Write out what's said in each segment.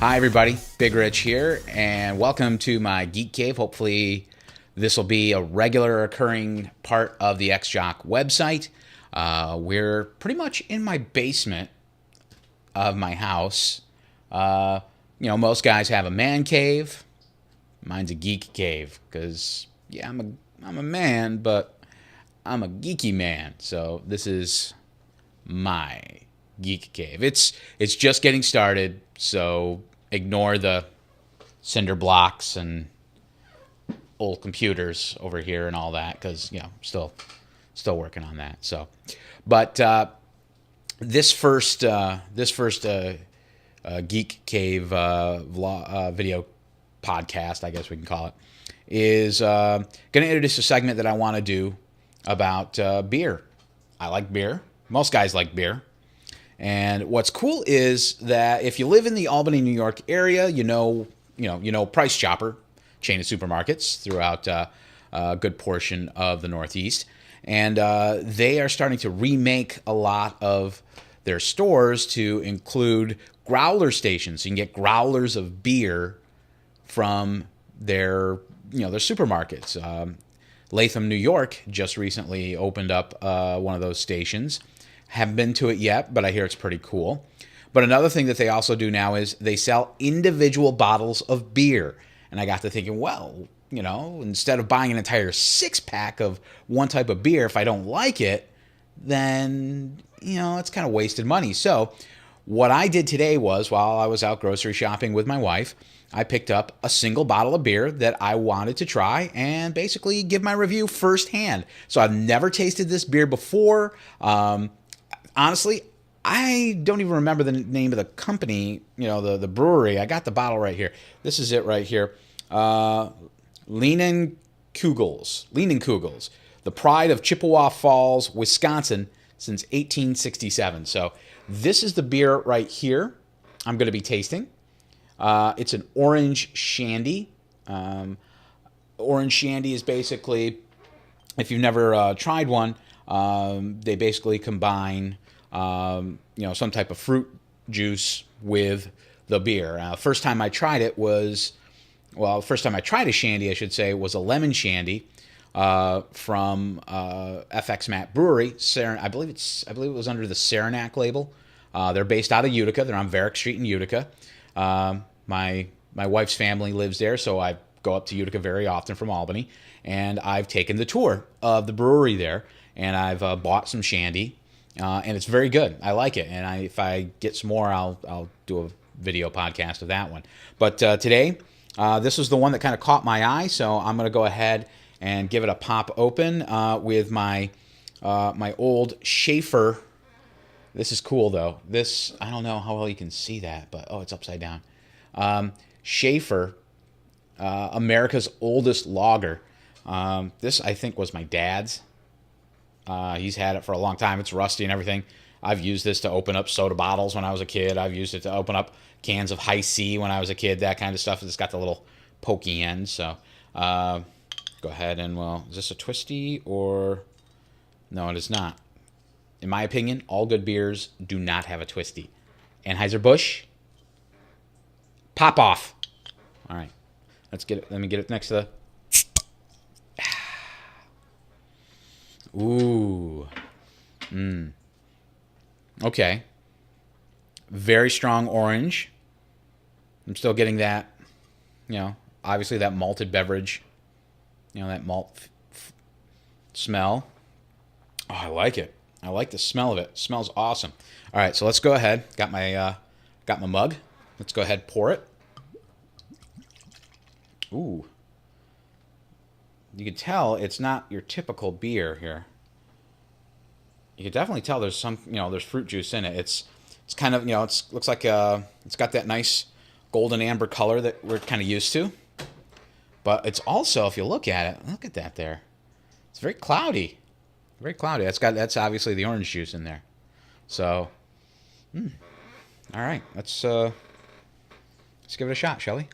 Hi everybody, Big Rich here, and welcome to my Geek Cave. Hopefully this will be a regular occurring part of the XJock website. We're pretty much in my basement of my house. Most guys have a man cave. Mine's a geek cave, because, yeah, I'm a man, but I'm a geeky man. So this is my Geek Cave. It's just getting started, so ignore the cinder blocks and old computers over here and all that, because still working on that. So, but this first Geek Cave video podcast, I guess we can call it, is going to introduce a segment that I want to do about beer. I like beer. Most guys like beer. And what's cool is that if you live in the Albany, New York area, you know Price Chopper, chain of supermarkets throughout a good portion of the Northeast. And they are starting to remake a lot of their stores to include growler stations. So you can get growlers of beer from their supermarkets. Latham, New York just recently opened up one of those stations. Haven't been to it yet, but I hear it's pretty cool. But another thing that they also do now is they sell individual bottles of beer. And I got to thinking, well, instead of buying an entire 6-pack of one type of beer, if I don't like it, then, it's kind of wasted money. So what I did today was, while I was out grocery shopping with my wife, I picked up a single bottle of beer that I wanted to try and basically give my review firsthand. So I've never tasted this beer before. Honestly, I don't even remember the name of the company, the brewery. I got the bottle right here. This is it right here. Leinenkugels, the pride of Chippewa Falls, Wisconsin since 1867. So this is the beer right here I'm going to be tasting. It's an orange shandy. Orange shandy is basically, if you've never tried one, they basically combine some type of fruit juice with the beer. First time I tried a shandy, I should say, was a lemon shandy from FX Matt Brewery. I believe it was under the Saranac label. They're based out of Utica. They're on Varick Street in Utica. My wife's family lives there, so I go up to Utica very often from Albany, and I've taken the tour of the brewery there, and I've bought some shandy. And it's very good. I like it. And if I get some more, I'll do a video podcast of that one. But today, this was the one that kind of caught my eye. So I'm going to go ahead and give it a pop open with my old Schaefer. This is cool, though. This, I don't know how well you can see that, but it's upside down. Schaefer, America's oldest lager. This, I think, was my dad's. He's had it for a long time. It's rusty and everything. I've used this to open up soda bottles when I was a kid. I've used it to open up cans of High C when I was a kid, that kind of stuff. It's got the little pokey end. So go ahead and, is this a twisty or... No, it is not. In my opinion, all good beers do not have a twisty. Anheuser-Busch, pop off. All right. Let's get it. Let me get it next to the... Ooh. Okay. Very strong orange. I'm still getting that, obviously that malted beverage, that malt smell. Oh, I like it. I like the smell of it. It smells awesome. All right, so let's go ahead. Got my mug. Let's go ahead and pour it. Ooh. You can tell it's not your typical beer here. You can definitely tell there's some, there's fruit juice in it. It's kind of, it looks like it's got that nice golden amber color that we're kind of used to. But it's also, if you look at it, look at that there. It's very cloudy. Very cloudy. That's obviously the orange juice in there. So, all right, let's give it a shot, shall we?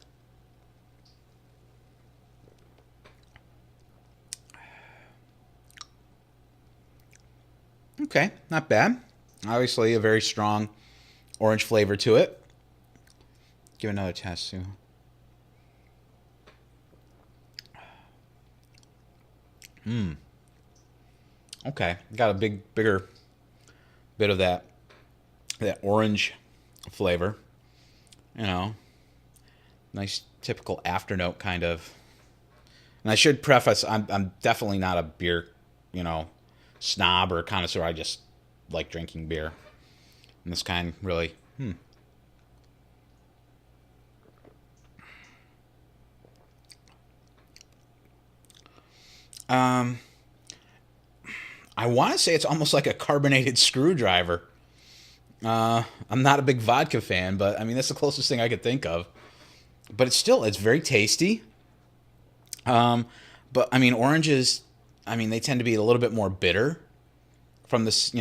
Okay, not bad. Obviously a very strong orange flavor to it. give it another test too. Okay, got a bigger bit of that orange flavor. You know, nice typical afternote kind of. And I should preface, I'm definitely not a beer, snob or connoisseur. I just like drinking beer. And this kind really, I want to say it's almost like a carbonated screwdriver. I'm not a big vodka fan, but I mean, that's the closest thing I could think of. But it's very tasty. But I mean, oranges, they tend to be a little bit more bitter from this,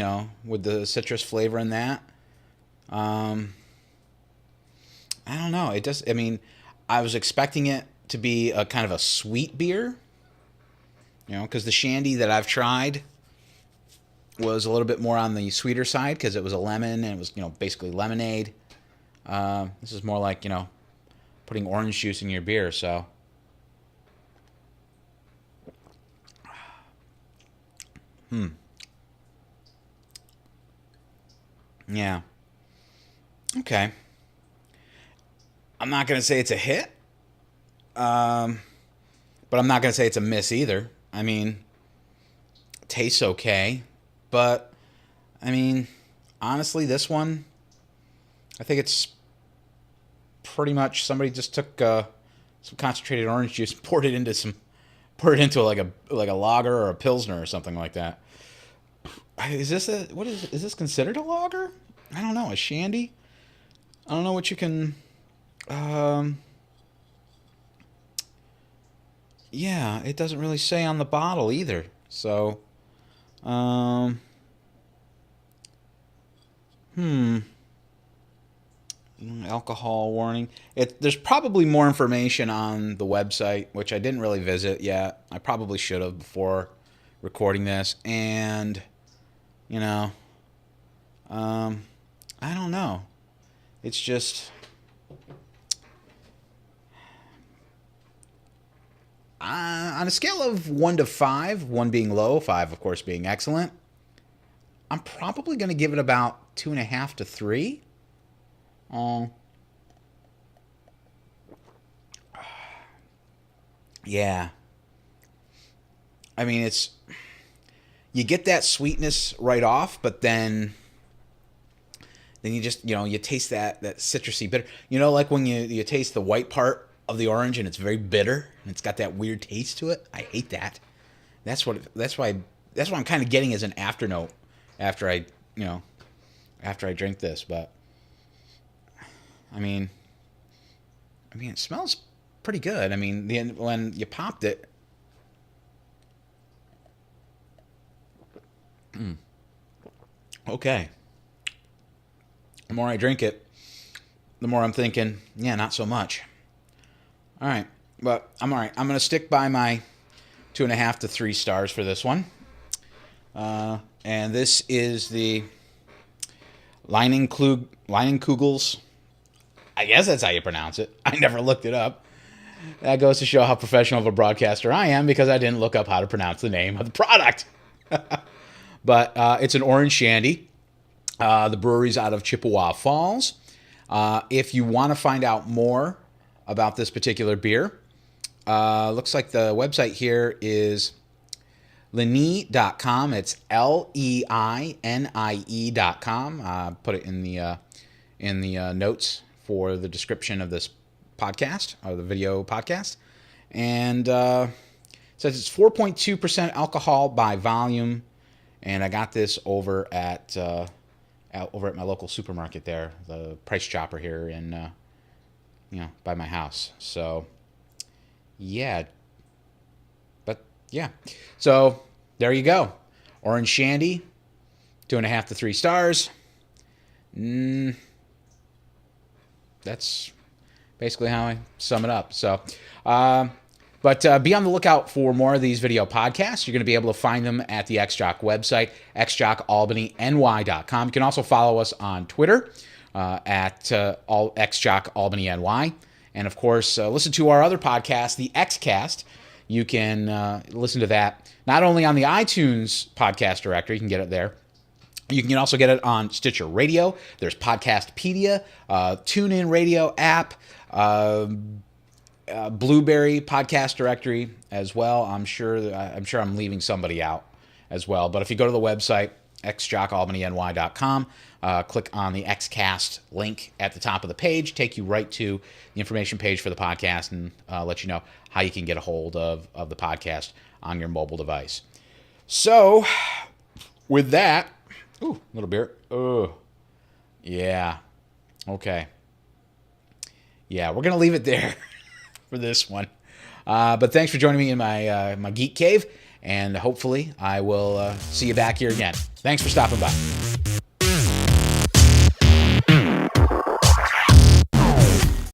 with the citrus flavor in that. I don't know. I was expecting it to be a kind of a sweet beer, because the Shandy that I've tried was a little bit more on the sweeter side because it was a lemon and it was, basically lemonade. This is more like, putting orange juice in your beer, so. Yeah. Okay. I'm not going to say it's a hit, but I'm not going to say it's a miss either. I mean, it tastes okay, but, honestly, this one, I think it's pretty much somebody just took some concentrated orange juice, poured it into like a lager or a pilsner or something like that. Is this considered a lager? I don't know. A Shandy? I don't know what you can. Yeah, it doesn't really say on the bottle either. So, alcohol warning. There's probably more information on the website, which I didn't really visit yet. I probably should have before recording this. And, I don't know. It's just, on a scale of 1 to 5, 1 being low, 5 of course being excellent, I'm probably going to give it about 2.5 to 3. Yeah. You get that sweetness right off, but then you just, you taste that citrusy bitter. Like when you taste the white part of the orange and it's very bitter and it's got that weird taste to it. I hate that. That's what I'm kind of getting as an afternote after I drink this, but it smells pretty good. When you popped it, okay. The more I drink it, the more I'm thinking, yeah, not so much. All right, but I'm all right. I'm going to stick by my 2.5 to 3 stars for this one. And this is the Leinenkugels. I guess that's how you pronounce it. I never looked it up. That goes to show how professional of a broadcaster I am because I didn't look up how to pronounce the name of the product. But it's an orange shandy. The brewery's out of Chippewa Falls. If you want to find out more about this particular beer, looks like the website here is Leine.com. It's Leine.com. Put it in the notes for the description of this podcast or the video podcast. And it says it's 4.2% alcohol by volume. And I got this over at my local supermarket there, the Price Chopper here in, by my house. So, yeah. But, yeah. So, there you go. Orange Shandy, 2.5 to 3 stars. That's basically how I sum it up. So, but be on the lookout for more of these video podcasts. You're going to be able to find them at the XJock website, xjockalbanyny.com. You can also follow us on Twitter. at all XJock Albany NY. And of course, listen to our other podcast, the XCast. You can listen to that not only on the iTunes podcast directory, you can get it there. You can also get it on Stitcher Radio. There's Podcastpedia, TuneIn Radio app, Blueberry podcast directory as well. I'm sure I'm leaving somebody out as well. But if you go to the website, xjockalbanyny.com, click on the XCast link at the top of the page, take you right to the information page for the podcast, and let you know how you can get a hold of the podcast on your mobile device. So, with that, ooh, little beer. Oh, yeah. Okay. Yeah, we're going to leave it there for this one. But thanks for joining me in my Geek Cave, and hopefully I will see you back here again. Thanks for stopping by.